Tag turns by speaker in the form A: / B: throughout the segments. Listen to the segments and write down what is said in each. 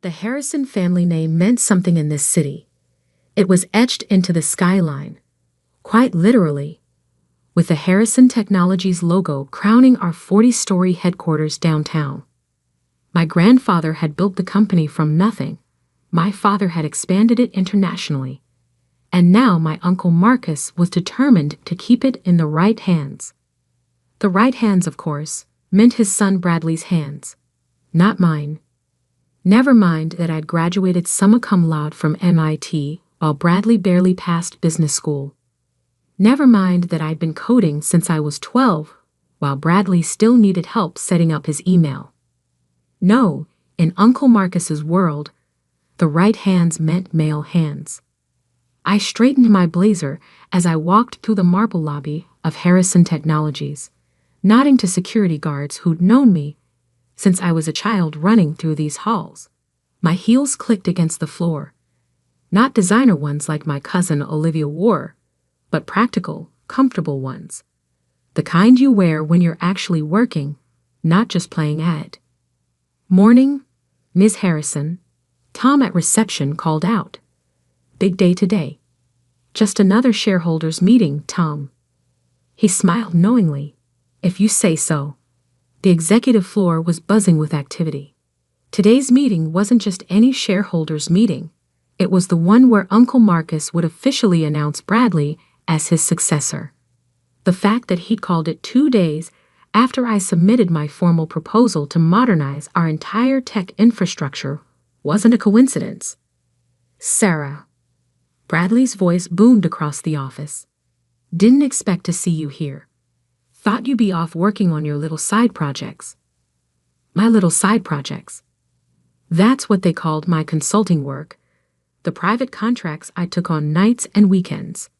A: The Harrison family name meant something in this city. It was etched into the skyline, quite literally, with the Harrison Technologies logo crowning our 40-story headquarters downtown. My grandfather had built the company from nothing. My father had expanded it internationally. And now my Uncle Marcus was determined to keep it in the right hands. The right hands, of course, meant his son Bradley's hands, not mine. Never mind that I'd graduated summa cum laude from MIT while Bradley barely passed business school. Never mind that I'd been coding since I was 12, while Bradley still needed help setting up his email. No, in Uncle Marcus's world, the right hands meant male hands. I straightened my blazer as I walked through the marble lobby of Harrison Technologies, nodding to security guards who'd known me since I was a child running through these halls. My heels clicked against the floor. Not designer ones like my cousin Olivia wore, but practical, comfortable ones. The kind you wear when you're actually working, not just playing ed. "Morning, Ms. Harrison," Tom at reception called out. "Big day today." "Just another shareholders meeting, Tom." He smiled knowingly. "If you say so." The executive floor was buzzing with activity. Today's meeting wasn't just any shareholders meeting. It was the one where Uncle Marcus would officially announce Bradley as his successor. The fact that he'd called it 2 days after I submitted my formal proposal to modernize our entire tech infrastructure wasn't a coincidence. "Sarah." Bradley's voice boomed across the office. "Didn't expect to see you here. Thought you'd be off working on your little side projects." My little side projects. That's what they called my consulting work, the private contracts I took on nights and weekends.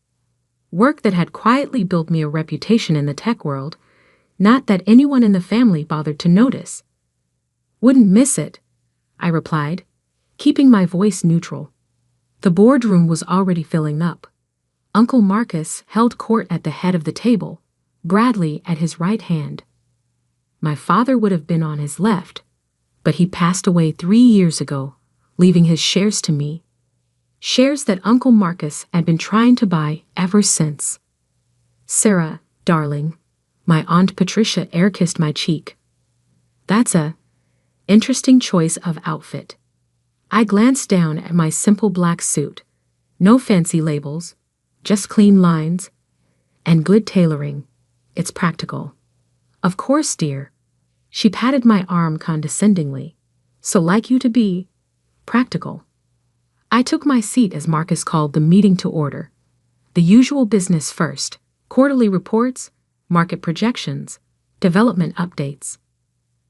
A: Work that had quietly built me a reputation in the tech world, not that anyone in the family bothered to notice. "Wouldn't miss it," I replied, keeping my voice neutral. The boardroom was already filling up. Uncle Marcus held court at the head of the table, Bradley at his right hand. My father would have been on his left, but he passed away 3 years ago, leaving his shares to me. Shares that Uncle Marcus had been trying to buy ever since. "Sarah, darling," my Aunt Patricia air-kissed my cheek. "That's a interesting choice of outfit." I glanced down at my simple black suit. No fancy labels, just clean lines and good tailoring. "It's practical." "Of course, dear." She patted my arm condescendingly. "So like you to be practical." I took my seat as Marcus called the meeting to order. The usual business first: quarterly reports, market projections, development updates.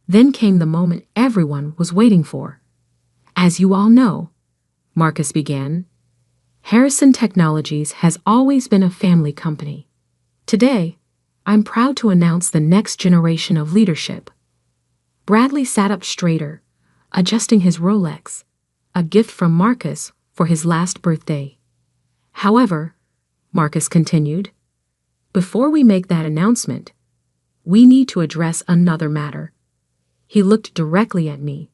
A: Then came the moment everyone was waiting for. "As you all know," Marcus began, "Harrison Technologies has always been a family company. Today, I'm proud to announce the next generation of leadership." Bradley sat up straighter, adjusting his Rolex, a gift from Marcus for his last birthday. "However," Marcus continued, "before we make that announcement, we need to address another matter." He looked directly at me.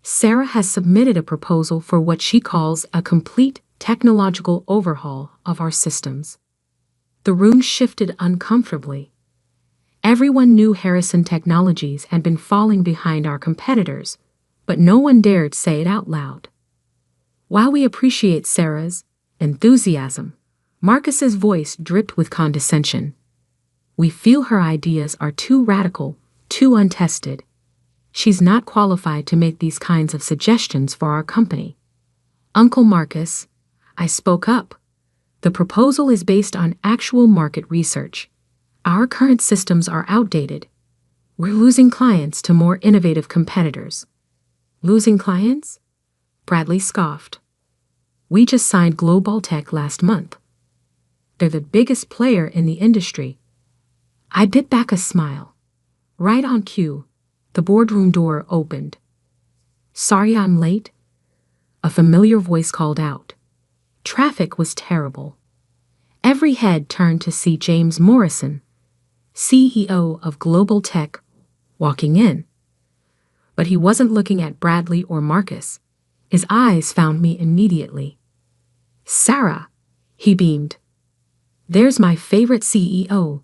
A: "Sarah has submitted a proposal for what she calls a complete technological overhaul of our systems." The room shifted uncomfortably. Everyone knew Harrison Technologies had been falling behind our competitors, but no one dared say it out loud. While we appreciate Sarah's enthusiasm, Marcus's voice dripped with condescension. "We feel her ideas are too radical, too untested. She's not qualified to make these kinds of suggestions for our company." "Uncle Marcus," I spoke up, "the proposal is based on actual market research. Our current systems are outdated. We're losing clients to more innovative competitors." "Losing clients?" Bradley scoffed. "We just signed Global Tech last month. They're the biggest player in the industry." I bit back a smile. Right on cue, the boardroom door opened. "Sorry I'm late," a familiar voice called out. Traffic was terrible. Every head turned to see James Morrison, CEO of Global Tech, walking in. But he wasn't looking at Bradley or Marcus. His eyes found me immediately. "Sarah," he beamed. "There's my favorite CEO.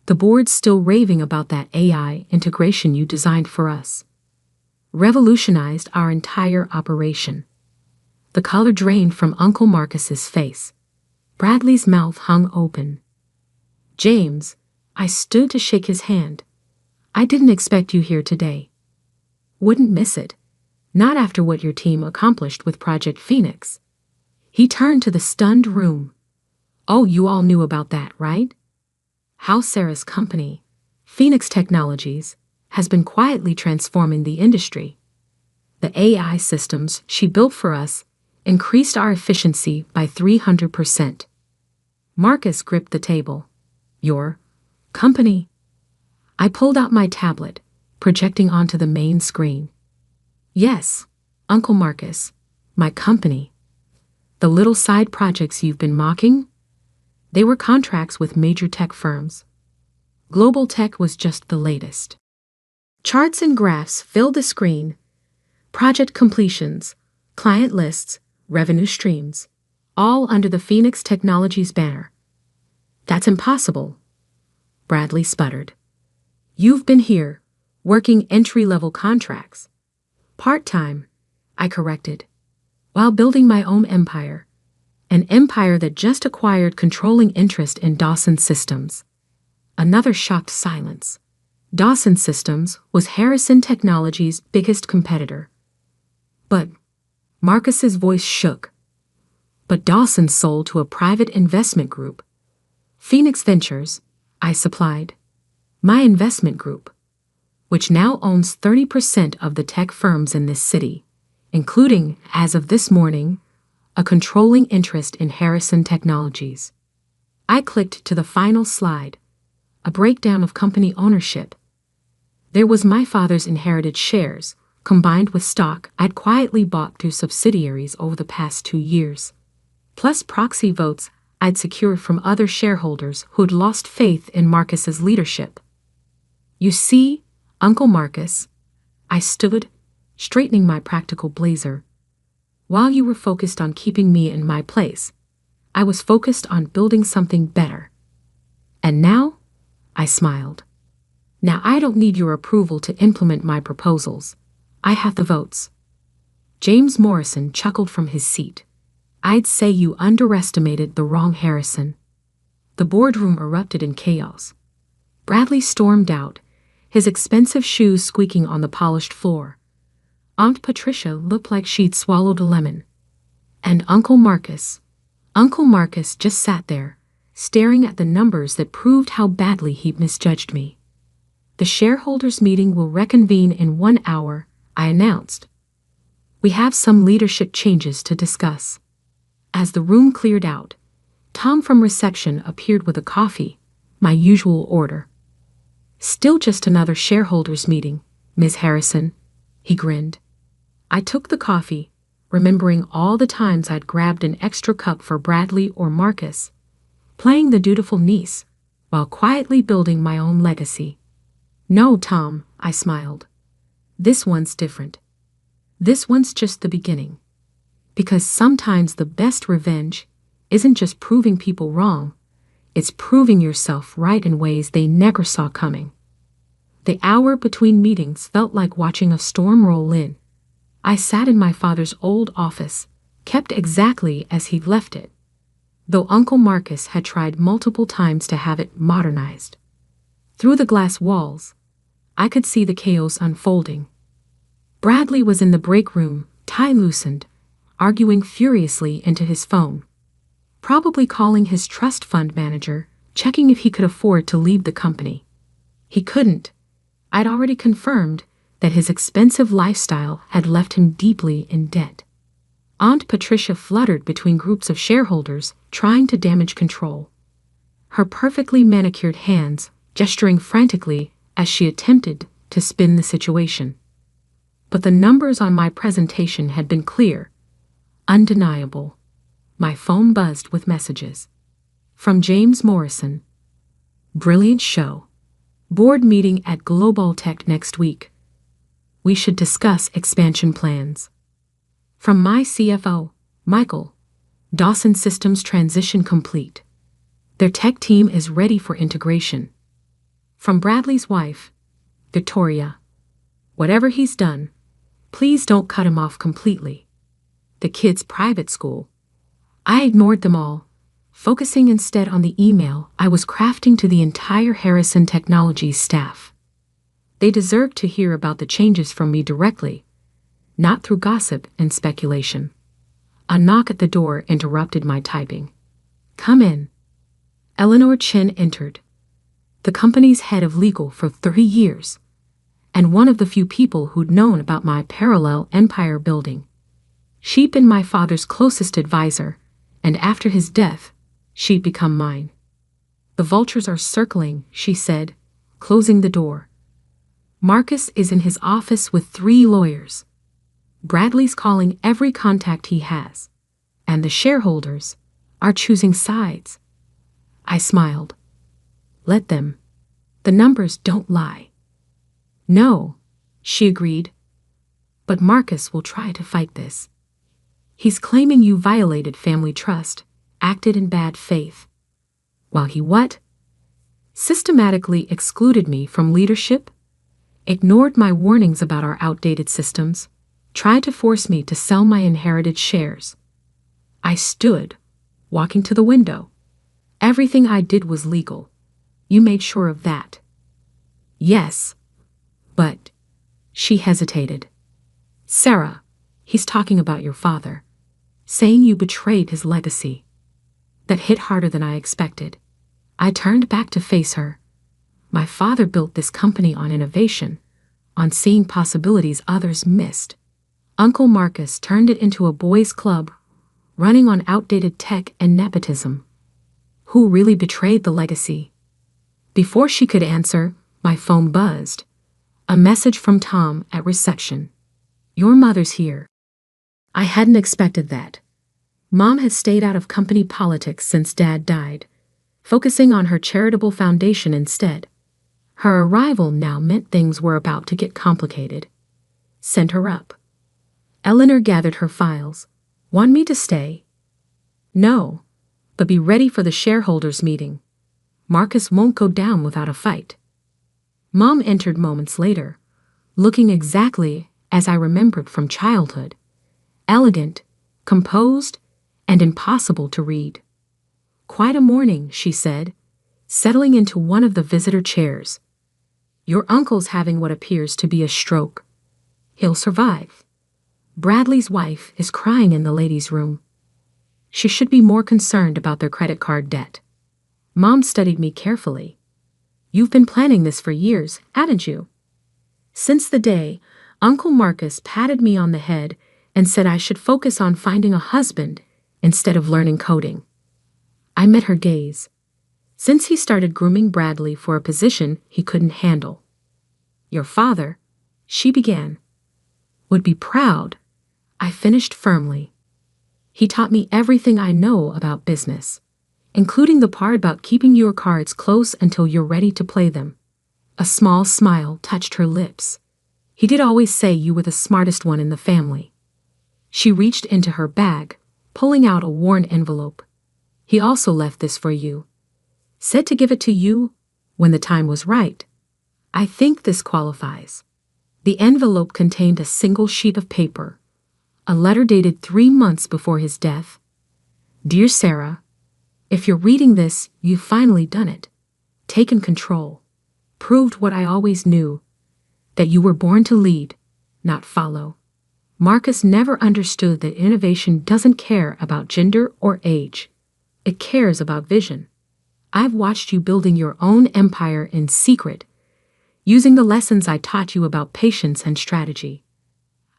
A: The board's still raving about that AI integration you designed for us. Revolutionized our entire operation." The color drained from Uncle Marcus's face. Bradley's mouth hung open. "James," I stood to shake his hand. "I didn't expect you here today. Wouldn't miss it. Not after what your team accomplished with Project Phoenix." He turned to the stunned room. "Oh, you all knew about that, right? How Sarah's company, Phoenix Technologies, has been quietly transforming the industry. The AI systems she built for us increased our efficiency by 300%. Marcus gripped the table. "Your company?" I pulled out my tablet, projecting onto the main screen. "Yes, Uncle Marcus, my company. The little side projects you've been mocking? They were contracts with major tech firms. Global Tech was just the latest." Charts and graphs filled the screen. Project completions, client lists, revenue streams, all under the Phoenix Technologies banner. "That's impossible," Bradley sputtered. "You've been here, working entry-level contracts." "Part-time," I corrected, "while building my own empire. An empire that just acquired controlling interest in Dawson Systems." Another shocked silence. Dawson Systems was Harrison Technologies' biggest competitor. "But," Marcus's voice shook, "but Dawson sold to a private investment group." "Phoenix Ventures," I supplied. "My investment group, which now owns 30% of the tech firms in this city, including, as of this morning, a controlling interest in Harrison Technologies." I clicked to the final slide, a breakdown of company ownership. There was my father's inherited shares, combined with stock I'd quietly bought through subsidiaries over the past 2 years, plus proxy votes I'd secured from other shareholders who'd lost faith in Marcus's leadership. "You see, Uncle Marcus," I stood, straightening my practical blazer. "While you were focused on keeping me in my place, I was focused on building something better. And now," I smiled, "now I don't need your approval to implement my proposals. I have the votes." James Morrison chuckled from his seat. "I'd say you underestimated the wrong Harrison." The boardroom erupted in chaos. Bradley stormed out, his expensive shoes squeaking on the polished floor. Aunt Patricia looked like she'd swallowed a lemon. And Uncle Marcus just sat there, staring at the numbers that proved how badly he'd misjudged me. "The shareholders' meeting will reconvene in 1 hour," I announced. "We have some leadership changes to discuss." As the room cleared out, Tom from reception appeared with a coffee, my usual order. "Still just another shareholders' meeting, Ms. Harrison," he grinned. I took the coffee, remembering all the times I'd grabbed an extra cup for Bradley or Marcus, playing the dutiful niece, while quietly building my own legacy. "No, Tom," I smiled. "This one's different. This one's just the beginning. Because sometimes the best revenge isn't just proving people wrong, it's proving yourself right in ways they never saw coming." The hour between meetings felt like watching a storm roll in. I sat in my father's old office, kept exactly as he'd left it, though Uncle Marcus had tried multiple times to have it modernized. Through the glass walls, I could see the chaos unfolding. Bradley was in the break room, tie loosened, arguing furiously into his phone, probably calling his trust fund manager, checking if he could afford to leave the company. He couldn't. I'd already confirmed that his expensive lifestyle had left him deeply in debt. Aunt Patricia fluttered between groups of shareholders trying to damage control, her perfectly manicured hands gesturing frantically as she attempted to spin the situation. But the numbers on my presentation had been clear, undeniable. My phone buzzed with messages. From James Morrison. "Brilliant show. Board meeting at Global Tech next week. We should discuss expansion plans." From my CFO, Michael, Dawson Systems transition complete. Their tech team is ready for integration. From Bradley's wife, Victoria, whatever he's done, please don't cut him off completely. The kids' private school. I ignored them all, focusing instead on the email I was crafting to the entire Harrison Technologies staff. They deserved to hear about the changes from me directly, not through gossip and speculation. A knock at the door interrupted my typing. Come in. Eleanor Chin entered, the company's head of legal for 30 years, and one of the few people who'd known about my parallel empire building. She'd been my father's closest advisor, and after his death, she'd become mine. The vultures are circling, she said, closing the door. Marcus is in his office with 3 lawyers. Bradley's calling every contact he has, and the shareholders are choosing sides. I smiled. Let them. The numbers don't lie. No, she agreed. But Marcus will try to fight this. He's claiming you violated family trust, acted in bad faith. While he what? Systematically excluded me from leadership, ignored my warnings about our outdated systems, tried to force me to sell my inherited shares. I stood, walking to the window. Everything I did was legal. You made sure of that. Yes, but... She hesitated. Sarah, he's talking about your father, saying you betrayed his legacy. That hit harder than I expected. I turned back to face her. My father built this company on innovation, on seeing possibilities others missed. Uncle Marcus turned it into a boys' club, running on outdated tech and nepotism. Who really betrayed the legacy? Before she could answer, my phone buzzed. A message from Tom at reception. Your mother's here. I hadn't expected that. Mom had stayed out of company politics since Dad died, focusing on her charitable foundation instead. Her arrival now meant things were about to get complicated. Send her up. Eleanor gathered her files. Want me to stay? No, but be ready for the shareholders' meeting. Marcus won't go down without a fight. Mom entered moments later, looking exactly as I remembered from childhood. Elegant, composed, and impossible to read. Quite a morning, she said, settling into one of the visitor chairs. Your uncle's having what appears to be a stroke. He'll survive. Bradley's wife is crying in the ladies' room. She should be more concerned about their credit card debt. Mom studied me carefully. You've been planning this for years, hadn't you? Since the day Uncle Marcus patted me on the head and said I should focus on finding a husband instead of learning coding. I met her gaze. Since he started grooming Bradley for a position he couldn't handle. Your father, she began, would be proud. I finished firmly. He taught me everything I know about business, including the part about keeping your cards close until you're ready to play them. A small smile touched her lips. He did always say you were the smartest one in the family. She reached into her bag, pulling out a worn envelope. He also left this for you. Said to give it to you when the time was right. I think this qualifies. The envelope contained a single sheet of paper, a letter dated 3 months before his death. Dear Sarah, if you're reading this, you've finally done it. Taken control. Proved what I always knew, that you were born to lead, not follow. Marcus never understood that innovation doesn't care about gender or age. It cares about vision. I've watched you building your own empire in secret, using the lessons I taught you about patience and strategy.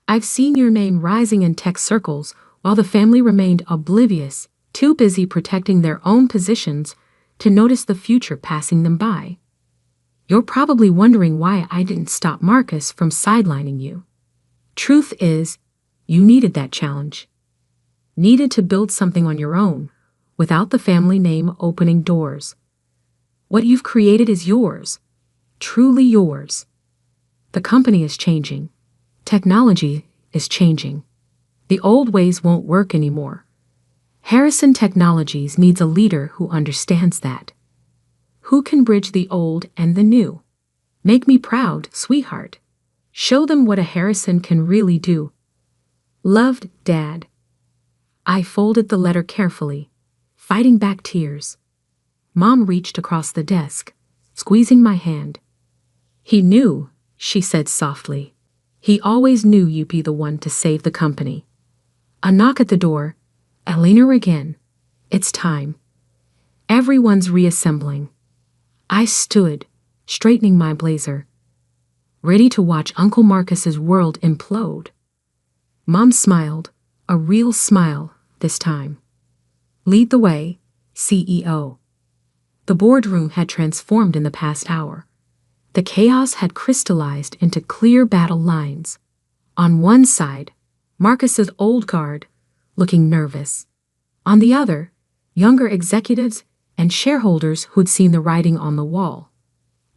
A: I've seen your name rising in tech circles while the family remained oblivious, too busy protecting their own positions to notice the future passing them by. You're probably wondering why I didn't stop Marcus from sidelining you. Truth is, you needed that challenge. Needed to build something on your own, without the family name opening doors. What you've created is yours. Truly yours. The company is changing. Technology is changing. The old ways won't work anymore. Harrison Technologies needs a leader who understands that. Who can bridge the old and the new? Make me proud, sweetheart. Show them what a Harrison can really do. Loved, Dad. I folded the letter carefully, fighting back tears. Mom reached across the desk, squeezing my hand. He knew, she said softly. He always knew you'd be the one to save the company. A knock at the door. Elena again. It's time. Everyone's reassembling. I stood, straightening my blazer, ready to watch Uncle Marcus's world implode. Mom smiled, a real smile this time. Lead the way, CEO. The boardroom had transformed in the past hour. The chaos had crystallized into clear battle lines. On one side, Marcus's old guard, looking nervous. On the other, younger executives and shareholders who'd seen the writing on the wall.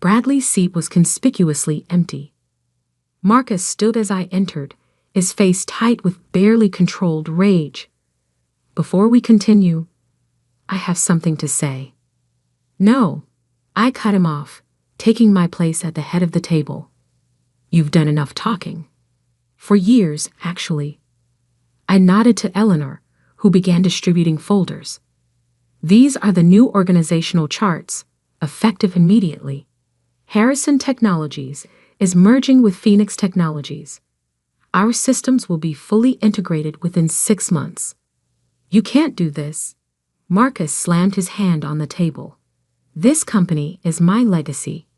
A: Bradley's seat was conspicuously empty. Marcus stood as I entered, his face tight with barely controlled rage. Before we continue, I have something to say. No, I cut him off, taking my place at the head of the table. You've done enough talking. For years, actually. I nodded to Eleanor, who began distributing folders. These are the new organizational charts, effective immediately. Harrison Technologies is merging with Phoenix Technologies. Our systems will be fully integrated within 6 months. You can't do this. Marcus slammed his hand on the table. This company is my legacy.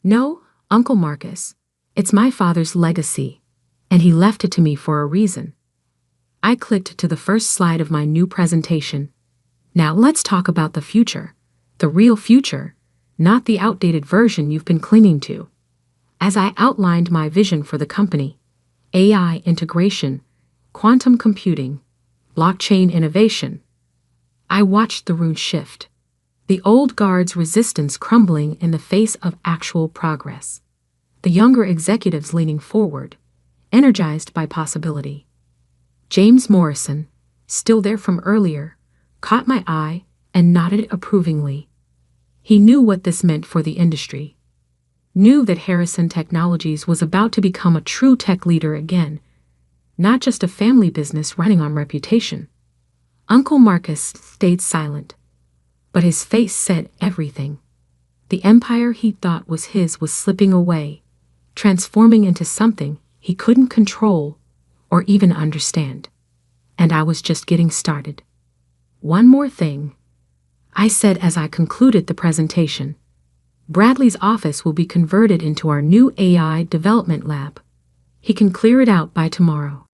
A: No, Uncle Marcus, it's my father's legacy, and he left it to me for a reason. I clicked to the first slide of my new presentation. Now let's talk about the future. The real future, not the outdated version you've been clinging to. As I outlined my vision for the company, AI integration, quantum computing, blockchain innovation, I watched the room shift. The old guard's resistance crumbling in the face of actual progress. The younger executives leaning forward, energized by possibility. James Morrison, still there from earlier, caught my eye and nodded approvingly. He knew what this meant for the industry. Knew that Harrison Technologies was about to become a true tech leader again, not just a family business running on reputation. Uncle Marcus stayed silent, but his face said everything. The empire he thought was his was slipping away, transforming into something he couldn't control or even understand. And I was just getting started. One more thing, I said as I concluded the presentation. Bradley's office will be converted into our new AI development lab. He can clear it out by tomorrow.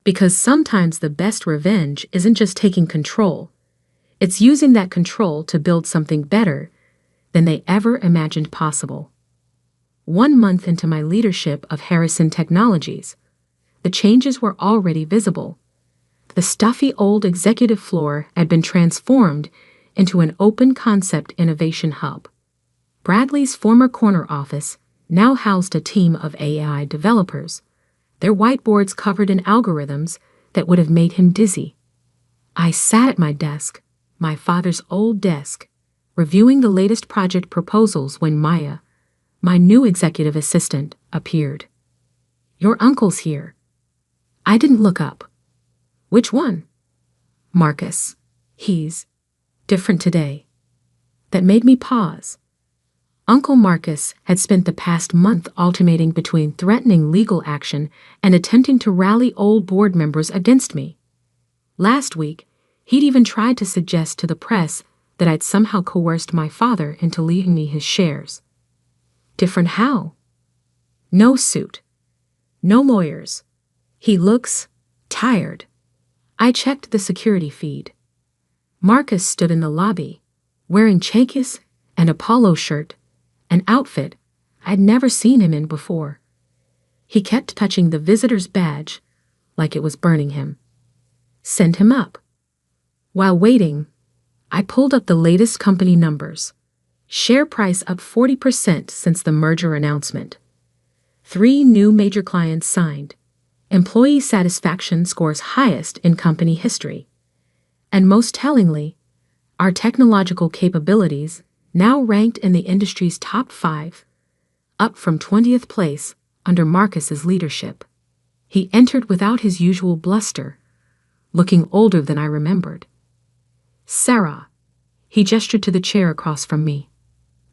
A: Because sometimes the best revenge isn't just taking control. It's using that control to build something better than they ever imagined possible. 1 month into my leadership of Harrison Technologies, the changes were already visible. The stuffy old executive floor had been transformed into an open concept innovation hub. Bradley's former corner office now housed a team of AI developers, their whiteboards covered in algorithms that would have made him dizzy. I sat at my desk, my father's old desk, reviewing the latest project proposals when Maya, my new executive assistant, appeared. Your uncle's here. I didn't look up. Which one? Marcus. He's different today. That made me pause. Uncle Marcus had spent the past month alternating between threatening legal action and attempting to rally old board members against me. Last week, he'd even tried to suggest to the press that I'd somehow coerced my father into leaving me his shares. Different how? No suit. No lawyers. He looks tired. I checked the security feed. Marcus stood in the lobby, wearing chakis and a polo shirt, an outfit I'd never seen him in before. He kept touching the visitor's badge like it was burning him. Send him up. While waiting, I pulled up the latest company numbers. Share price up 40% since the merger announcement. 3 new major clients signed. Employee satisfaction scores highest in company history. And most tellingly, our technological capabilities now ranked in the industry's top 5, up from 20th place under Marcus's leadership. He entered without his usual bluster, looking older than I remembered. "Sarah," he gestured to the chair across from me.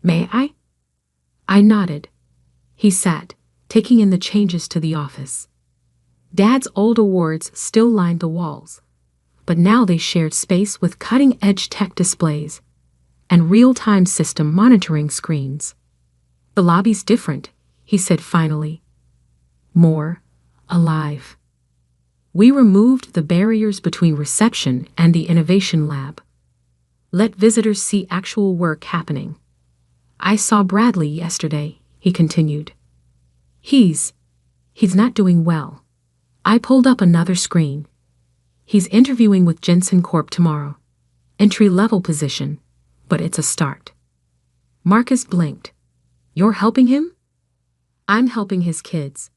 A: "May I?" I nodded. He sat, taking in the changes to the office. Dad's old awards still lined the walls, but now they shared space with cutting-edge tech displays and real-time system monitoring screens. "The lobby's different," he said finally. "More alive." We removed the barriers between reception and the innovation lab. Let visitors see actual work happening. "I saw Bradley yesterday," he continued. He's not doing well." I pulled up another screen. "He's interviewing with Jensen Corp tomorrow. Entry-level position, but it's a start." Marcus blinked. "You're helping him?" "I'm helping his kids.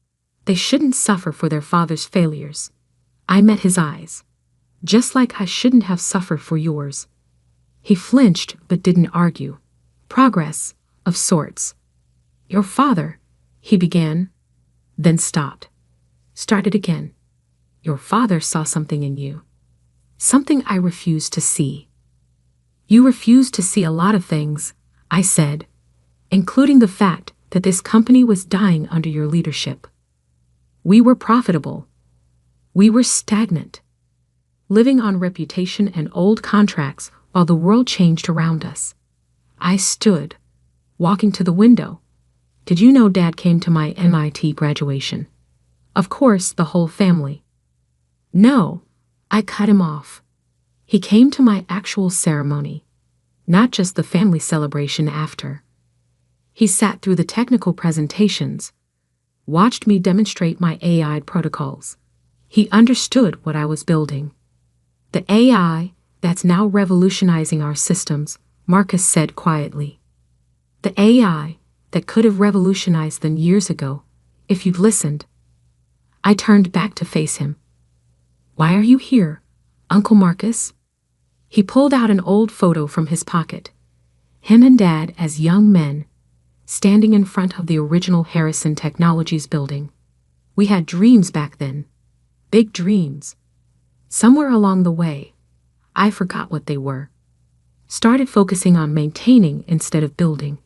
A: They shouldn't suffer for their father's failures." I met his eyes. "Just like I shouldn't have suffered for yours." He flinched but didn't argue. "Progress, of sorts." "Your father," he began, then stopped. Started again. "Your father saw something in you. Something I refused to see." "You refused to see a lot of things," I said, "including the fact that this company was dying under your leadership. We were profitable. We were stagnant, living on reputation and old contracts while the world changed around us." I stood, walking to the window. "Did you know Dad came to my MIT graduation?" "Of course, the whole family." "No," I cut him off. "He came to my actual ceremony, not just the family celebration after." He sat through the technical presentations, watched me demonstrate my AI protocols. He understood what I was building. "The AI that's now revolutionizing our systems," Marcus said quietly. "The AI that could have revolutionized them years ago, if you'd listened." I turned back to face him. "Why are you here, Uncle Marcus?" He pulled out an old photo from his pocket. Him and Dad as young men, standing in front of the original Harrison Technologies building. We had dreams back then. Big dreams. Somewhere along the way, I forgot what they were. Started focusing on maintaining instead of building.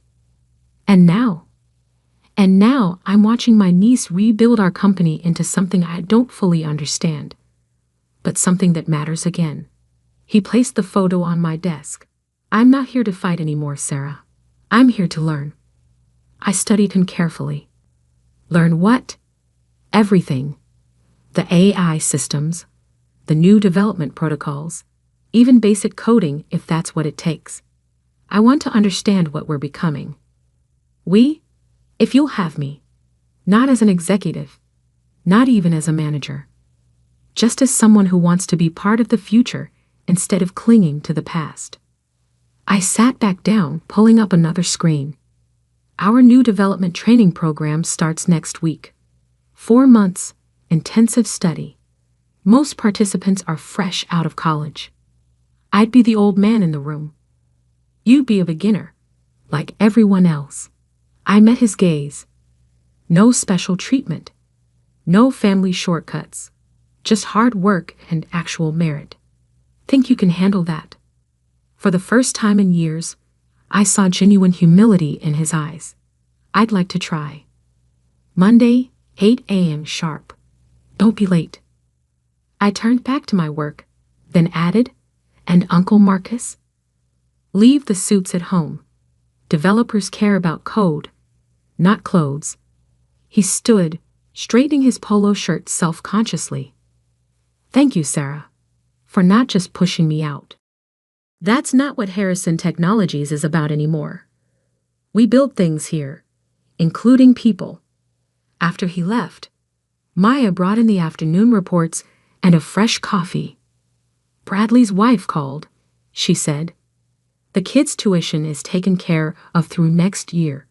A: And now I'm watching my niece rebuild our company into something I don't fully understand, but something that matters again. He placed the photo on my desk. "I'm not here to fight anymore, Sarah. I'm here to learn." I studied him carefully. "Learn what?" "Everything. The AI systems, the new development protocols, even basic coding if that's what it takes. I want to understand what we're becoming. If you'll have me, not as an executive, not even as a manager, just as someone who wants to be part of the future instead of clinging to the past." I sat back down, pulling up another screen. "Our new development training program starts next week. 4 months, intensive study. Most participants are fresh out of college. I'd be the old man in the room. You'd be a beginner, like everyone else." I met his gaze. No special treatment. No family shortcuts. Just hard work and actual merit. "Think you can handle that?" For the first time in years, I saw genuine humility in his eyes. "I'd like to try." "Monday, 8 a.m. sharp. Don't be late." I turned back to my work, then added, "And Uncle Marcus? Leave the suits at home. Developers care about code, not clothes." He stood, straightening his polo shirt self-consciously. "Thank you, Sarah, for not just pushing me out." That's not what Harrison Technologies is about anymore. We build things here, including people. After he left, Maya brought in the afternoon reports and a fresh coffee. "Bradley's wife called," she said. "The kids' tuition is taken care of through next year.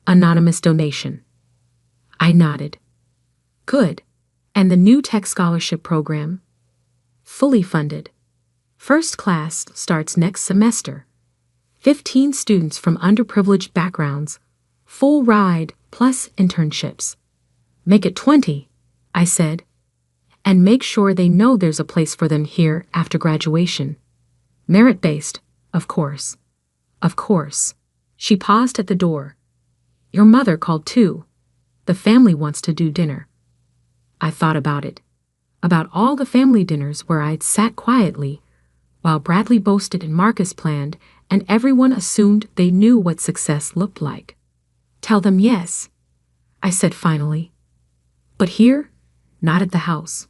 A: Anonymous donation." I nodded. "Good. And the new tech scholarship program? Fully funded. First class starts next semester. 15 students from underprivileged backgrounds. Full ride plus internships. Make it 20, I said. And make sure they know there's a place for them here after graduation. Merit-based, of course. Of course. She paused at the door. Your mother called too. The family wants to do dinner. I thought about it. About all the family dinners where I'd sat quietly, while Bradley boasted and Marcus planned, and everyone assumed they knew what success looked like. Tell them yes, I said finally. But here, not at the house.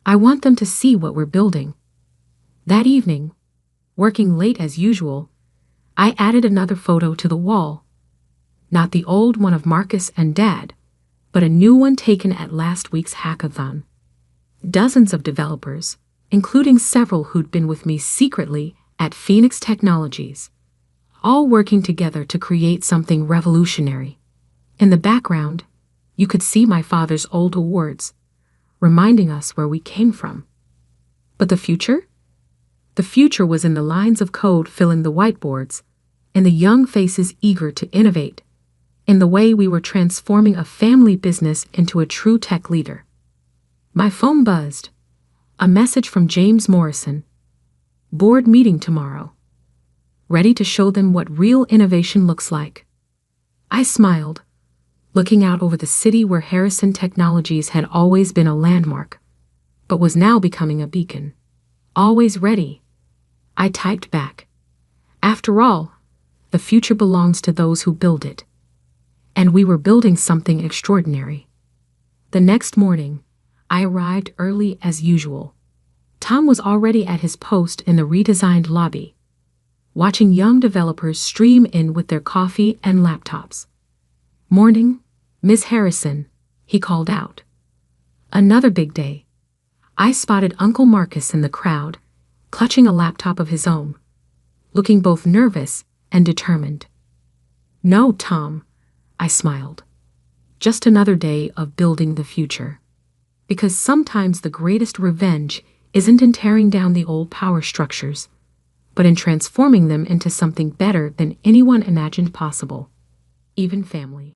A: I want them to see what we're building. That evening, working late as usual, I added another photo to the wall. Not the old one of Marcus and Dad, but a new one taken at last week's hackathon. Dozens of developers, including several who'd been with me secretly at Phoenix Technologies, all working together to create something revolutionary. In the background, you could see my father's old awards, reminding us where we came from. But the future? The future was in the lines of code filling the whiteboards, in the young faces eager to innovate, in the way we were transforming a family business into a true tech leader. My phone buzzed. A message from James Morrison. Board meeting tomorrow. Ready to show them what real innovation looks like. I smiled, looking out over the city where Harrison Technologies had always been a landmark, but was now becoming a beacon. Always ready, I typed back. After all, the future belongs to those who build it. And we were building something extraordinary. The next morning, I arrived early as usual. Tom was already at his post in the redesigned lobby, watching young developers stream in with their coffee and laptops. Morning, Miss Harrison, he called out. Another big day. I spotted Uncle Marcus in the crowd, clutching a laptop of his own, looking both nervous and determined. No, Tom, I smiled. Just another day of building the future. Because sometimes the greatest revenge isn't in tearing down the old power structures, but in transforming them into something better than anyone imagined possible, even family.